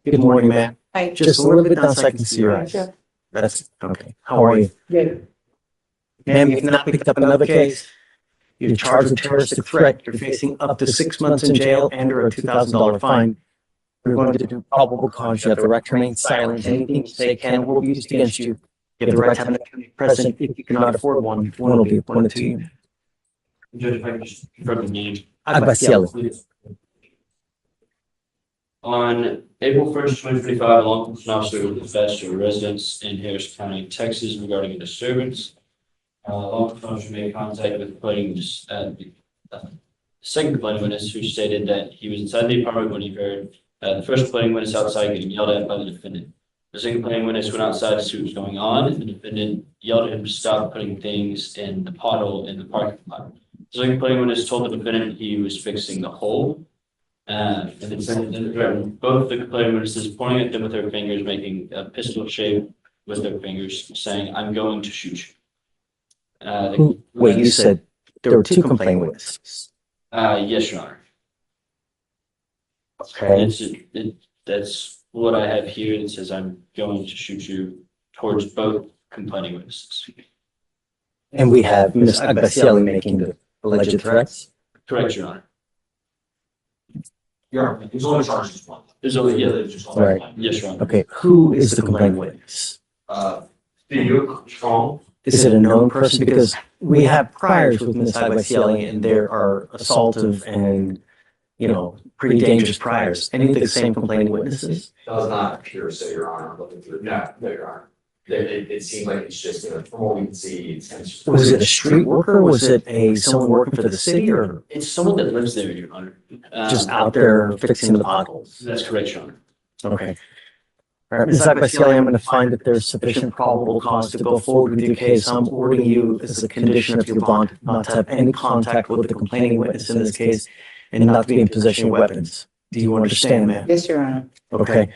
Good morning, ma'am. Hi. Just a little bit down so I can see your eyes. Sure. That's okay. How are you? Good. Ma'am, you've now picked up another case. You're charged with terroristic threat. You're facing up to 6 months in jail and or a $2,000 fine. We're going to do probable cause. You have the right to remain silent. Anything you say can or will be used against you. You have the right to have an attorney present. If you cannot afford one will be appointed to you. Judge, if I could just confirm the name. Agbacielo. On April 1st, 2025, a law enforcement officer was dispatched to a residence in Harris County, Texas regarding a disturbance. Law enforcement officer made contact with the second complaining witness, who stated that he was inside the apartment when he heard the first complaining witness outside getting yelled at by the defendant. The second complaining witness went outside to see what was going on, and the defendant yelled at him to stop putting things in the pothole in the parking lot. The second complaining witness told the defendant he was fixing the hole. And the defendant then threatened both the complaining witnesses, pointing at them with their fingers, making a pistol shape with their fingers, saying, "I'm going to shoot you." Wait, you said there were two complaining witnesses. Yes, Your Honor. Okay. That's what I have here. It says, "I'm going to shoot you," towards both complaining witnesses. And we have Ms. Agbacielo making the alleged threats. Correct, Your Honor. Your Honor, there's only charges one. There's only, yeah, Right. yes, Your Honor. Okay, who is the complaining witness? Video strong. Is it a known person? Because we have priors with Ms. Agbacielo, and there are assaultive and, pretty dangerous priors. Any of the same complaining witnesses? Does not appear so, Your Honor. I'm looking through. No, Your Honor. It seemed like it's just, from what we can see, it's kind of. Was it a street worker? Was it someone working for the city, or It's someone that lives there, Your Honor. just out there fixing the potholes? That's correct, Your Honor. Okay. All right, Ms. Agbacielo, I'm going to find that there's sufficient probable cause to go forward with your case. I'm ordering you, as a condition of your bond, not to have any contact with the complaining witness in this case, and not to be in possession of weapons. Do you understand, ma'am? Yes, Your Honor. Okay.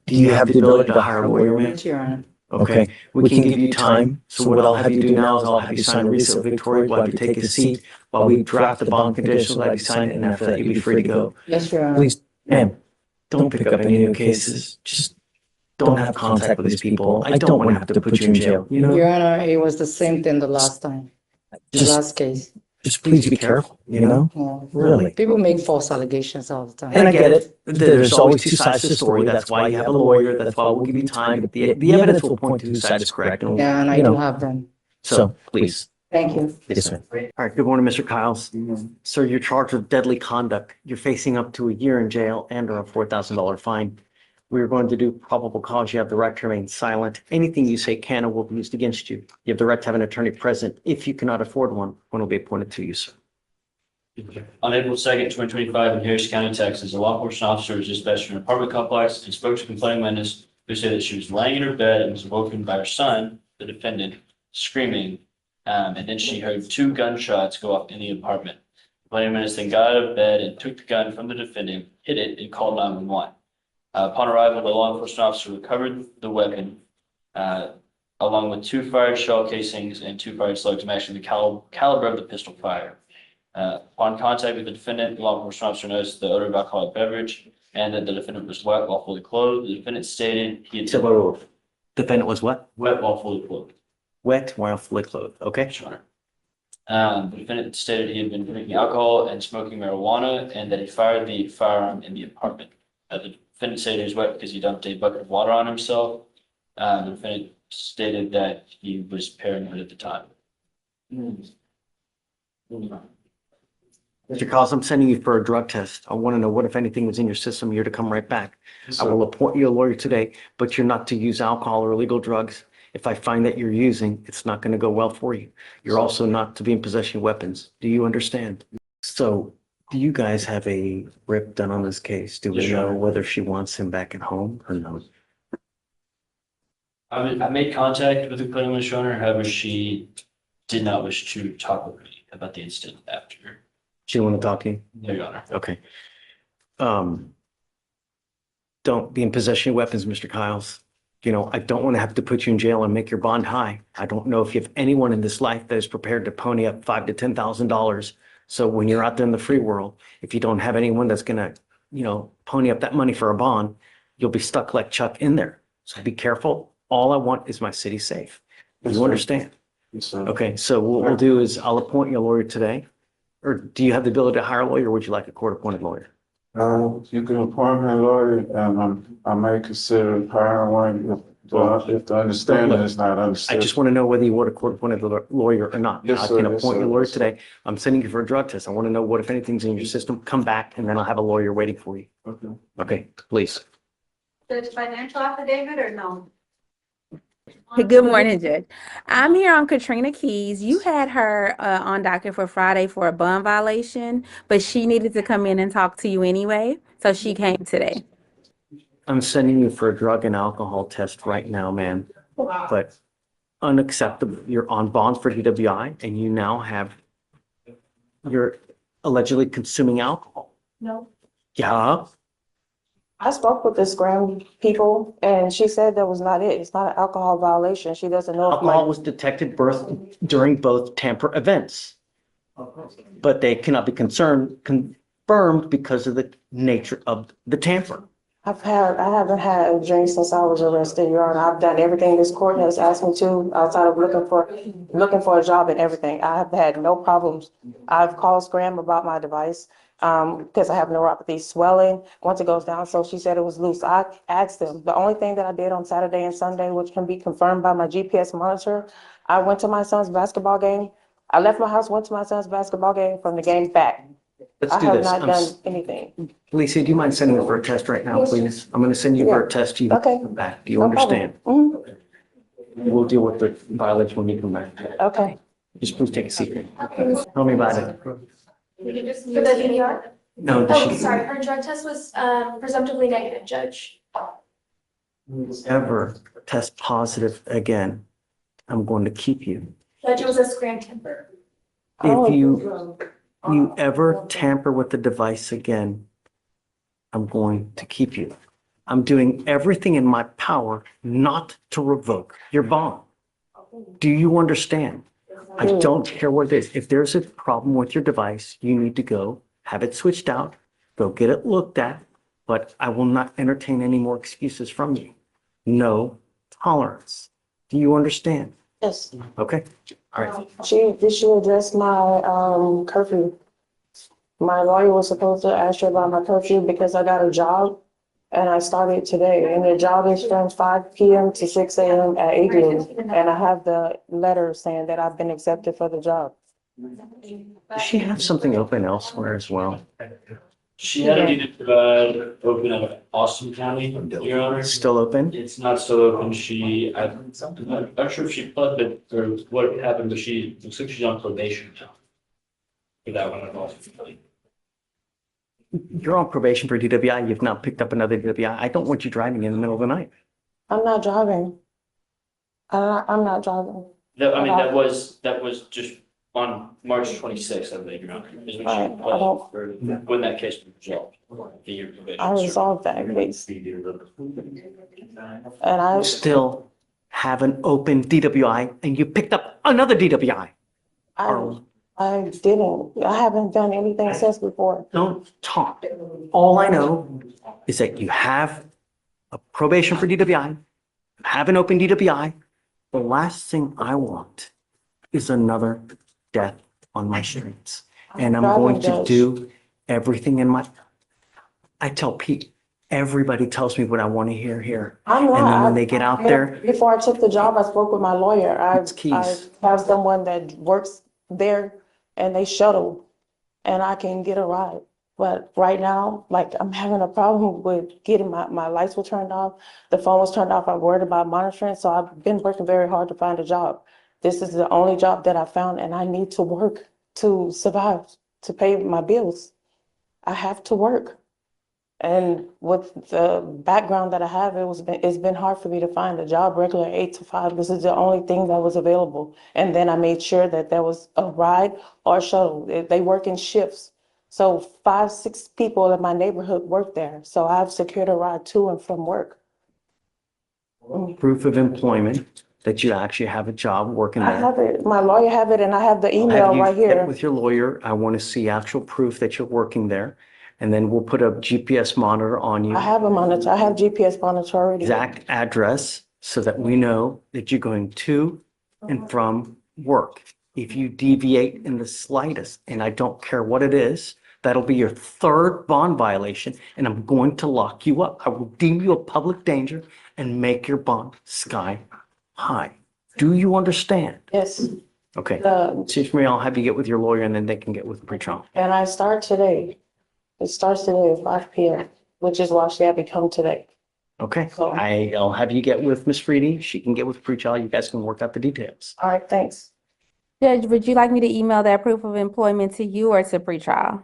Do you have the ability to hire a lawyer, ma'am? Yes, Your Honor. Okay, we can give you time. So what I'll have you do now is I'll have you sign a receipt of victory. We'll have you take a seat while we draft the bond conditions. We'll have you sign it, and after that, you'll be free to go. Yes, Your Honor. Please, ma'am, don't pick up any new cases. Just don't have contact with these people. I don't want to have to put you in jail, Your Honor, it was the same thing the last time, the Just, last case. just please be careful, Yeah. Really. People make false allegations all the time. And I get it. There's always two sides to the story. That's why you have a lawyer. That's why we'll give you time. But the evidence will point to whose side is correct. Yeah, and I do have them. So please. Thank you. Yes, ma'am. All right. Good morning, Mr. Kyles. Sir, you're charged with deadly conduct. You're facing up to a year in jail and or a $4,000 fine. We're going to do probable cause. You have the right to remain silent. Anything you say can or will be used against you. You have the right to have an attorney present. If you cannot afford one will be appointed to you, sir. On April 2nd, 2025, in Harris County, Texas, a law enforcement officer was dispatched to an apartment complex and spoke to a complaining witness who said that she was laying in her bed and was awoken by her son, the defendant, screaming. And then she heard 2 gunshots go off in the apartment. The complaining witness then got out of bed and took the gun from the defendant, hid it, and called 911. Upon arrival, the law enforcement officer recovered the weapon, along with 2 fired shell casings and 2 fired slugs, matching the caliber of the pistol fire. Upon contact with the defendant, the law enforcement officer noticed the odor of alcoholic beverage and that the defendant was wet while fully clothed. The defendant stated he had Defendant was what? wet while fully clothed. Wet while fully clothed. Okay. Sure. The defendant stated he had been drinking alcohol and smoking marijuana and that he fired the firearm in the apartment. The defendant stated he was wet because he dumped a bucket of water on himself. The defendant stated that he was paranoid at the time. Mr. Kyles, I'm sending you for a drug test. I want to know what, if anything, was in your system. You're to come right back. I will appoint you a lawyer today, but you're not to use alcohol or illegal drugs. If I find that you're using, it's not going to go well for you. You're also not to be in possession of weapons. Do you understand? So do you guys have a rip done on this case? Do we Yes, know sir. whether she wants him back at home or no? I made contact with the complaining owner, however, she did not wish to talk with me about the incident after. She didn't want to talk to you? No, Your Honor. Okay. Don't be in possession of weapons, Mr. Kyles. I don't want to have to put you in jail and make your bond high. I don't know if you have anyone in this life that is prepared to pony up $5,000 to $10,000. So when you're out there in the free world, if you don't have anyone that's going to, pony up that money for a bond, you'll be stuck like Chuck in there. So be careful. All I want is my city safe. Yes, You sir. understand? Yes, sir. Okay, so what we'll do is I'll appoint you a lawyer today. Or do you have the ability to hire a lawyer, or would you like a court-appointed lawyer? You can appoint me a lawyer, and I may consider hiring one if the understanding is not I understood. just want to know whether you want a court-appointed lawyer or not. Yes, I sir. can Yes, appoint sir. you a lawyer Yes, sir. today. I'm sending you for a drug test. I want to know what, if anything's in your system, come back, and then I'll have a lawyer waiting for you. Okay. Okay, please. The financial affidavit or no? Good morning, Judge. I'm here on Katrina Keys. You had her on docket for Friday for a bond violation, but she needed to come in and talk to you anyway, so she came today. I'm sending you for a drug and alcohol test right now, man. But unacceptable. You're on bond for DWI, and you now you're allegedly consuming alcohol. No. Yeah, I spoke with the Scram people and she said that was not it. It's not an alcohol violation. She doesn't know if alcohol my, was detected during both tamper events. But they cannot be confirmed because of the nature of the tamper. I haven't had a drink since I was arrested, Your Honor. I've done everything this court has asked me to outside of looking for a job and everything. I have had no problems. I've called Scram about my device, because I have neuropathy swelling once it goes down. So she said it was loose. I asked them, the only thing that I did on Saturday and Sunday, which can be confirmed by my GPS monitor, I went to my son's basketball game. I left my house, went to my son's basketball game, from the game back. Let's I do have this. not done anything. Lisa, do you mind sending me for a test right now, please? I'm going to send you for a test. You Okay. come back. Do you No problem. understand? Mhm. We'll deal with the violation when you come back. Okay. Just please take a seat. Tell me about it. For the DDR? No, Oh, does sorry, her drug test was presumptively negative, Judge. she ever test positive again, I'm going to keep you. Judge, it was a scram temper. Oh. If you ever tamper with the device again, I'm going to keep you. I'm doing everything in my power not to revoke your bond. Do you understand? I don't care what it is. If there's a problem with your device, you need to go have it switched out, go get it looked at, but I will not entertain any more excuses from you. No tolerance. Do you understand? Yes. Okay, all right. Did she address my curfew? My lawyer was supposed to ask her about my curfew because I got a job and I started today. And the job is from 5 p.m. to 6 a.m. at Igloo. And I have the letter saying that I've been accepted for the job. Does she have something open elsewhere as well? She had a need to provide open out of Austin County, Your Honor. Still open? It's not still open. I'm not sure if she plugged it or what happened, but looks like she's on probation now. For that one in Austin County. You're on probation for DWI. You've not picked up another DWI. I don't want you driving in the middle of the night. I'm not driving. I'm not driving. That was just on March 26th, I believe, Your Honor, is when Right, she I applied don't- for, when that case was resolved. The year probation. I resolved that case. And I, You still have an open DWI and you picked up another DWI. I didn't. I haven't done anything since before. Don't talk. All I know is that you have a probation for DWI, you have an open DWI. The last thing I want is another death on my streets. And I'm going to do everything in my, I tell Pete, everybody tells me what I want to hear here. I'm not. And then when they get out there, Before I took the job, I spoke with my lawyer. It's keys. I have someone that works there and they shuttle and I can get a ride. But right now, like I'm having a problem with getting my lights were turned off. The phone was turned off. I'm worried about monitoring. So I've been working very hard to find a job. This is the only job that I found and I need to work to survive, to pay my bills. I have to work. And with the background that I have, it's been hard for me to find a job regular 8 to 5. This is the only thing that was available. And then I made sure that there was a ride or a shuttle. They work in shifts. So 5, 6 people in my neighborhood work there. So I've secured a ride to and from work. proof of employment that you actually have a job working I there. have it. My lawyer have it and I have the email Have you right met here. with your lawyer? I want to see actual proof that you're working there. And then we'll put a GPS monitor on you, I have a monitor. I have GPS monitor already. exact address, so that we know that you're going to and from work. If you deviate in the slightest, and I don't care what it is, that'll be your third bond violation, and I'm going to lock you up. I will deem you a public danger and make your bond sky high. Do you understand? Yes, Okay. the, Chief Marie, I'll have you get with your lawyer and then they can get with pretrial. and I start today. It starts today at 5 p.m., which is why she had me come today. Okay. So- I'll have you get with Miss Reedy. She can get with pretrial. You guys can work out the details. All right, thanks. Judge, would you like me to email that proof of employment to you or to pretrial?